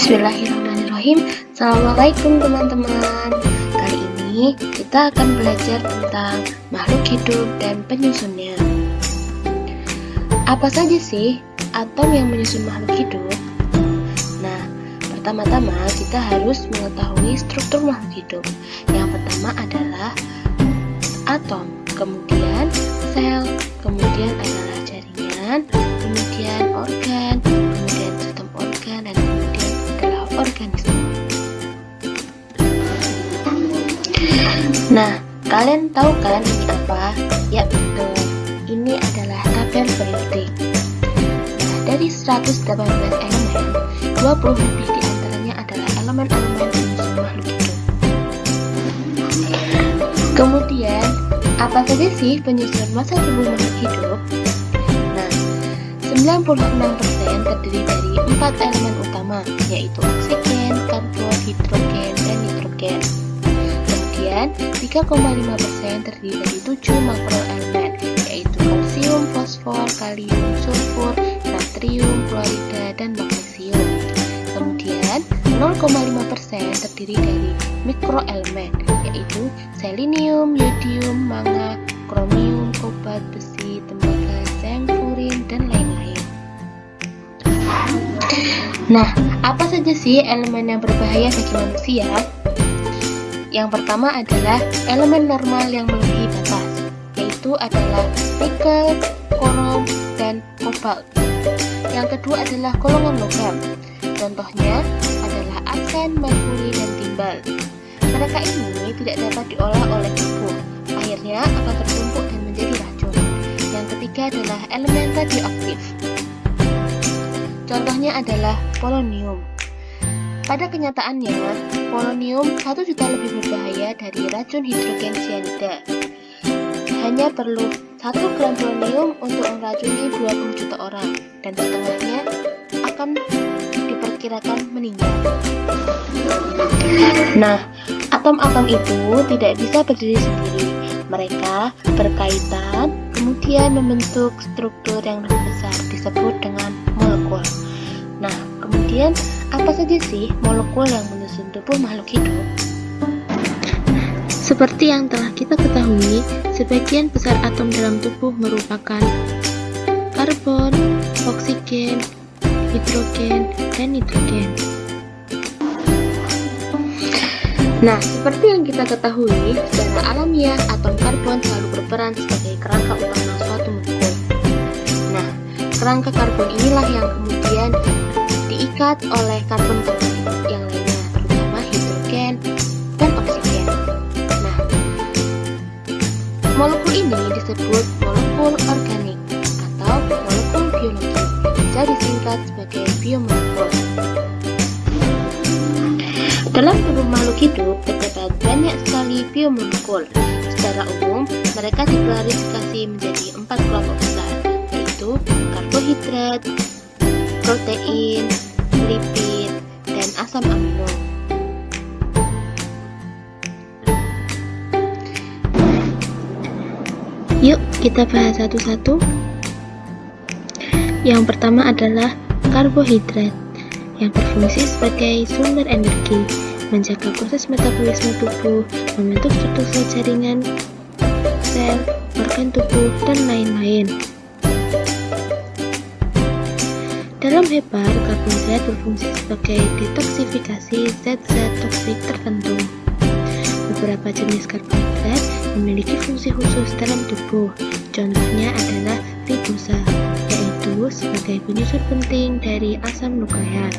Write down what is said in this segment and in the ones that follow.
Bismillahirrahmanirrahim. Assalamualaikum teman-teman. Kali ini kita akan belajar tentang makhluk hidup dan penyusunnya. Apa saja sih atom yang menyusun makhluk hidup? Nah, pertama-tama kita harus mengetahui struktur makhluk hidup. Yang pertama adalah atom, kemudian sel, kemudian adalah jaringan, kemudian organ, kemudian sistem organ, dan kemudian adalah organisme. Nah, kalian tahu kan ini apa? Ya betul, ini adalah tabel periodik. Nah, dari 118 elemen, 20 lebih diantaranya adalah elemen-elemen penyusun makhluk hidup. Kemudian, apa saja sih penyusun massa tubuh makhluk hidup? Nah, 96% terdiri dari 4 elemen utama, yaitu oksigen, karbon, hidrogen, dan nitrogen. Kemudian, 3,5% terdiri dari 7 makroelemen, yaitu kalsium, fosfor, kalium, sulfur, natrium, klorida, dan magnesium. Kemudian, 0,5% terdiri dari mikroelemen, yaitu selenium, yodium, manga, kromium, kobalt, besi, tembaga, zinc, furin, dan lain-lain. Nah, apa saja sih elemen yang berbahaya bagi manusia? Yang pertama adalah elemen normal yang melebihi batas, yaitu adalah nikel, krom, dan kobalt. Yang kedua adalah golongan logam. Contohnya adalah arsen, merkuri, dan timbal. Mereka ini tidak dapat diolah oleh tubuh, akhirnya akan tertumpuk dan menjadi racun. Yang ketiga adalah elemen radioaktif. Contohnya adalah polonium. Pada kenyataannya, polonium 1 juta lebih berbahaya dari racun hidrogen cyanida. Hanya perlu 1 gram polonium untuk meracuni 20 juta orang, dan setengahnya akan diperkirakan meninggal. Nah, atom-atom itu tidak bisa berdiri sendiri. Mereka berkaitan, kemudian membentuk struktur yang lebih besar disebut dengan molekul. Nah, kemudian apa saja sih molekul yang menyusun tubuh makhluk hidup? Seperti yang telah kita ketahui, sebagian besar atom dalam tubuh merupakan karbon, oksigen, hidrogen, dan nitrogen. Nah, seperti yang kita ketahui, secara alamiah atom karbon selalu berperan sebagai kerangka utama suatu molekul. Nah, kerangka karbon inilah yang kemudian diikat oleh karbon-karbon yang lainnya, terutama hidrogen dan oksigen. Nah, molekul ini disebut molekul organik atau molekul biologi, bisa disingkat sebagai biomolekul. Dalam tubuh makhluk hidup terdapat banyak sekali biomolekul. Secara umum, mereka diklasifikasi menjadi 4 kelompok besar, yaitu karbohidrat, protein, lipid, dan asam amino. Yuk kita bahas satu-satu. Yang pertama adalah karbohidrat, yang berfungsi sebagai sumber energi, menjaga proses metabolisme tubuh, membentuk struktur sel jaringan, sel, organ tubuh, dan lain-lain. Dalam hepar, karbohidrat berfungsi sebagai detoksifikasi zat-zat toksik tertentu. Beberapa jenis karbohidrat memiliki fungsi khusus dalam tubuh. Contohnya adalah ribosa, yaitu sebagai penyusun penting dari asam nukleat.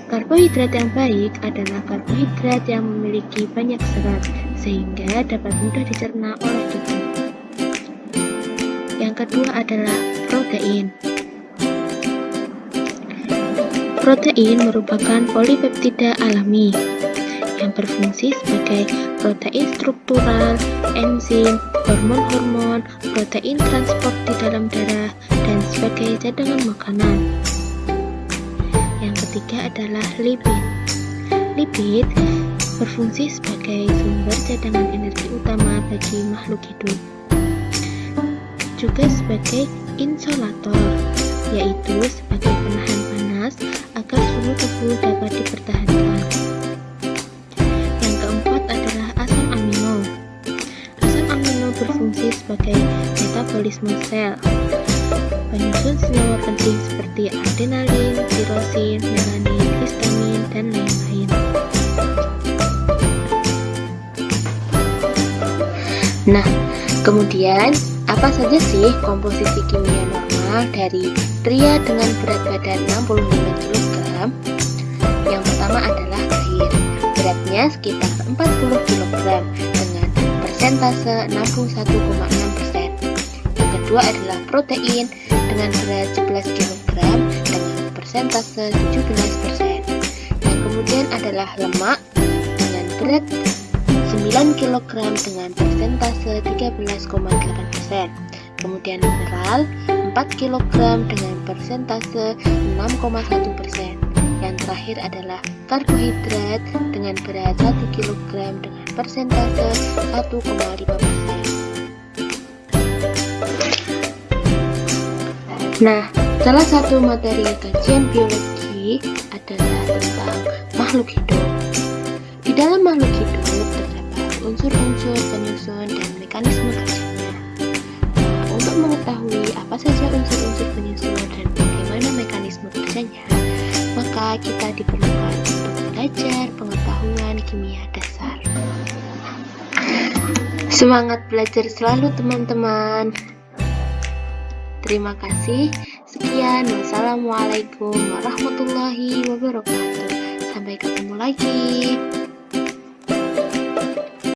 Karbohidrat yang baik adalah karbohidrat yang memiliki banyak serat, sehingga dapat mudah dicerna oleh tubuh. Yang kedua adalah protein. Protein merupakan polipeptida alami yang berfungsi sebagai protein struktural, enzim, hormon-hormon, protein transport di dalam darah, dan sebagai cadangan makanan. Yang ketiga adalah lipid. Lipid berfungsi sebagai sumber cadangan energi utama bagi makhluk hidup, juga sebagai insolator, yaitu sebagai penahan panas panas agar suhu tubuh dapat dipertahankan. Yang keempat adalah asam amino. Asam amino berfungsi sebagai metabolisme sel. Penyusun senyawa penting seperti adrenalin, tirosin, melanin, histamin, dan lain-lain. Nah, kemudian apa saja sih komposisi kimia normal dari pria dengan berat badan 65 kg? Yang pertama adalah air. Beratnya sekitar 40 kg dengan persentase 61,6%. Yang kedua adalah protein dengan berat 11 kg dengan persentase 17%. Yang kemudian adalah lemak dengan berat 9 kg dengan persentase 13,8%. Kemudian mineral 4 kg dengan persentase 6,1%. Yang terakhir adalah karbohidrat dengan berat 1 kg dengan persentase 1,5%. Nah, salah satu materi kajian biologi adalah tentang makhluk hidup. Di dalam makhluk hidup terdapat unsur-unsur penyusun dan mekanisme kerjanya. Nah, untuk mengetahui apa saja unsur-unsur penyusun dan bagaimana mekanisme kerjanya, maka kita diperlukan untuk belajar pengetahuan kimia dasar. Semangat belajar selalu teman-teman. Terima kasih. Sekian. Wassalamualaikum warahmatullahi wabarakatuh. Sampai ketemu lagi.